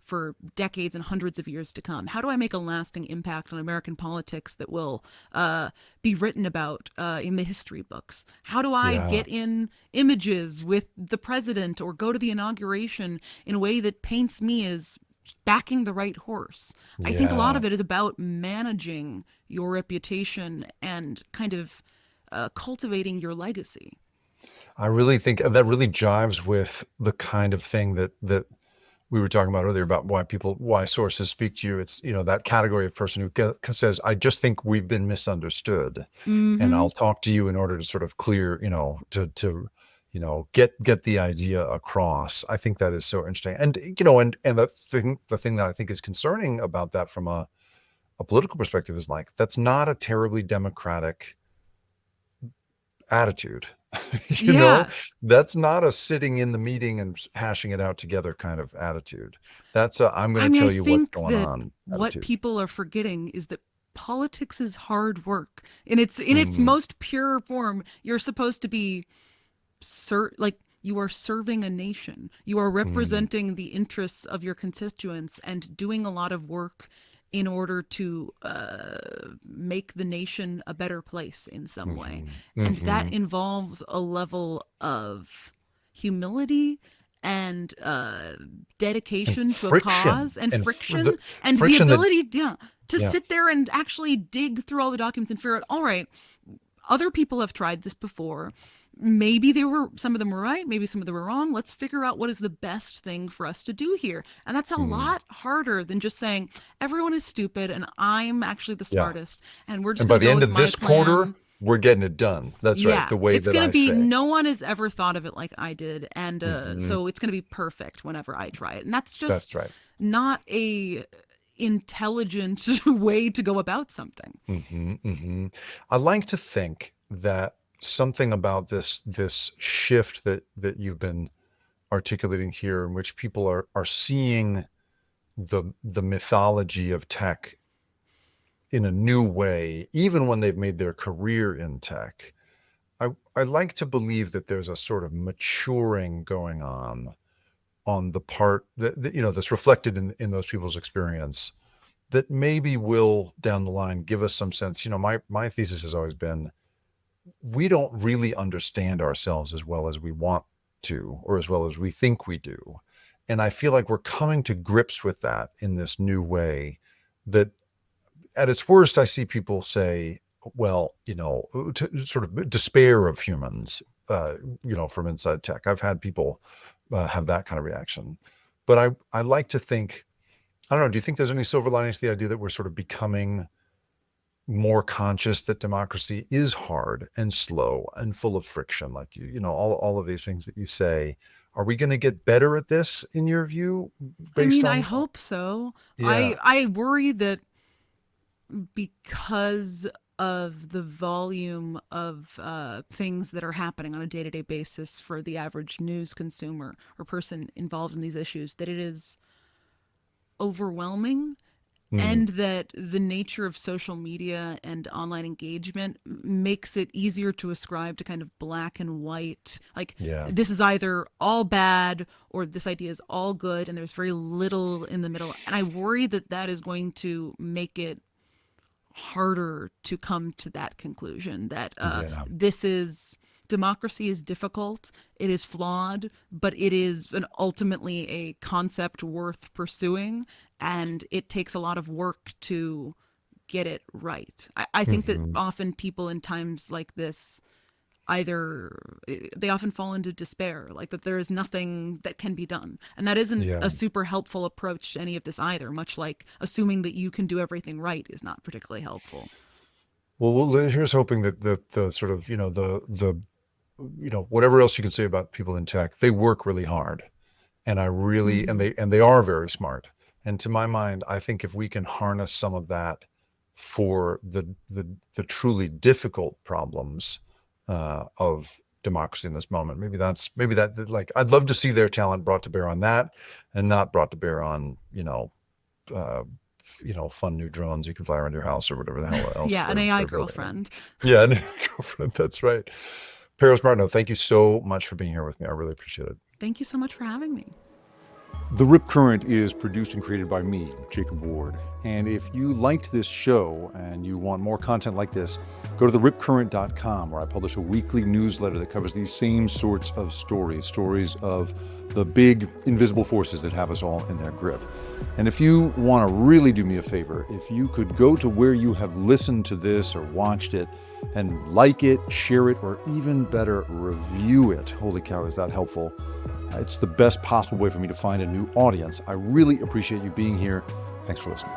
for decades and hundreds of years to come? How do I make a lasting impact on American politics that will be written about in the history books? How do I get in images with the president or go to the inauguration in a way that paints me as backing the right horse? I think a lot of it is about managing your reputation and kind of cultivating your legacy. I really think that really jives with the kind of thing that we were talking about earlier about why sources speak to you. It's, that category of person who says, I just think we've been misunderstood, and I'll talk to you in order to sort of clear, to get the idea across. I think that is so interesting. And, and the thing that I think is concerning about that from a a political perspective is like, that's not a terribly democratic attitude. Yeah. That's not a sitting in the meeting and hashing it out together kind of attitude. That's a, I'm I going to mean, I tell you what's think going that on what attitude. people are forgetting is that politics is hard work. In its Mm, most pure form, you're supposed to be like you are serving a nation. You are mm, representing the interests of your constituents and doing a lot of work in order to make the nation a better place in some way. mhm, And that mhm. involves a level of humility and And dedication to a friction cause and and friction the and the friction that, ability, yeah, to yeah. sit there and actually dig through all the documents and figure out, all right, other people have tried this before. Maybe some of them were right, maybe some of them were wrong. Let's figure out what is the best thing for us to do here. And that's a Mm, lot harder than just saying everyone is stupid and I'm actually the yeah. smartest and we're just And going by to the go end with of my this quarter, plan. we're getting it done. That's right. Yeah, The way it's that going to I be say. no one has ever thought of it like I did. And Hmm. so it's going to be perfect whenever I try it. And that's That's just right. not a intelligent way to go about something. Hmm. Hmm. I like to think that something about this shift that you've been articulating here, in which people are seeing the mythology of tech in a new way, even when they've made their career in tech. I like to believe that there's a sort of maturing going on the part that that's reflected in those people's experience, that maybe will down the line give us some sense. My thesis has always been, we don't really understand ourselves as well as we want to, or as well as we think we do. And I feel like we're coming to grips with that in this new way, that at its worst, I see people say, well, to sort of despair of humans, from inside tech. I've had people have that kind of reaction. But I like to think, I don't know, do you think there's any silver lining to the idea that we're sort of becoming more conscious that democracy is hard and slow and full of friction, like all of these things that you say? Are we going to get better at this, in your view, I based mean, I on? hope so. Yeah. I worry that because of the volume of things that are happening on a day-to-day basis for the average news consumer or person involved in these issues, that it is overwhelming, Mm, and that the nature of social media and online engagement makes it easier to ascribe to kind of black and white, like yeah. this is either all bad or this idea is all good, and there's very little in the middle. And I worry that that is going to make it harder to come to that conclusion, that Yeah. this is democracy is difficult, it is flawed, but it is ultimately a concept worth pursuing, and it takes a lot of work to get it right. I think that Hmm. often people in times like this either they often fall into despair, like that there is nothing that can be done, and that isn't Yeah. a super helpful approach to any of this either, much like assuming that you can do everything right is not particularly helpful. Well, here's hoping that the sort of, the whatever else you can say about people in tech, they work really hard, and I really, and Mm-hmm. they are very smart. And to my mind, I think if we can harness some of that for the truly difficult problems of democracy in this moment, maybe that, like, I'd love to see their talent brought to bear on that, and not brought to bear on, uh, fun new drones you can fly around your house, or whatever the hell else Yeah, an AI they're building. girlfriend. Yeah, and girlfriend. That's right. Paris Martineau, thank you so much for being here with me. I really appreciate it. Thank you so much for having me. The Rip Current is produced and created by me, Jacob Ward. And if you liked this show and you want more content like this, go to theripcurrent.com, where I publish a weekly newsletter that covers these same sorts of stories of the big invisible forces that have us all in their grip. And if you want to really do me a favor, if you could go to where you have listened to this or watched it and like it, share it, or even better, review it. Holy cow, is that helpful? It's the best possible way for me to find a new audience. I really appreciate you being here. Thanks for listening.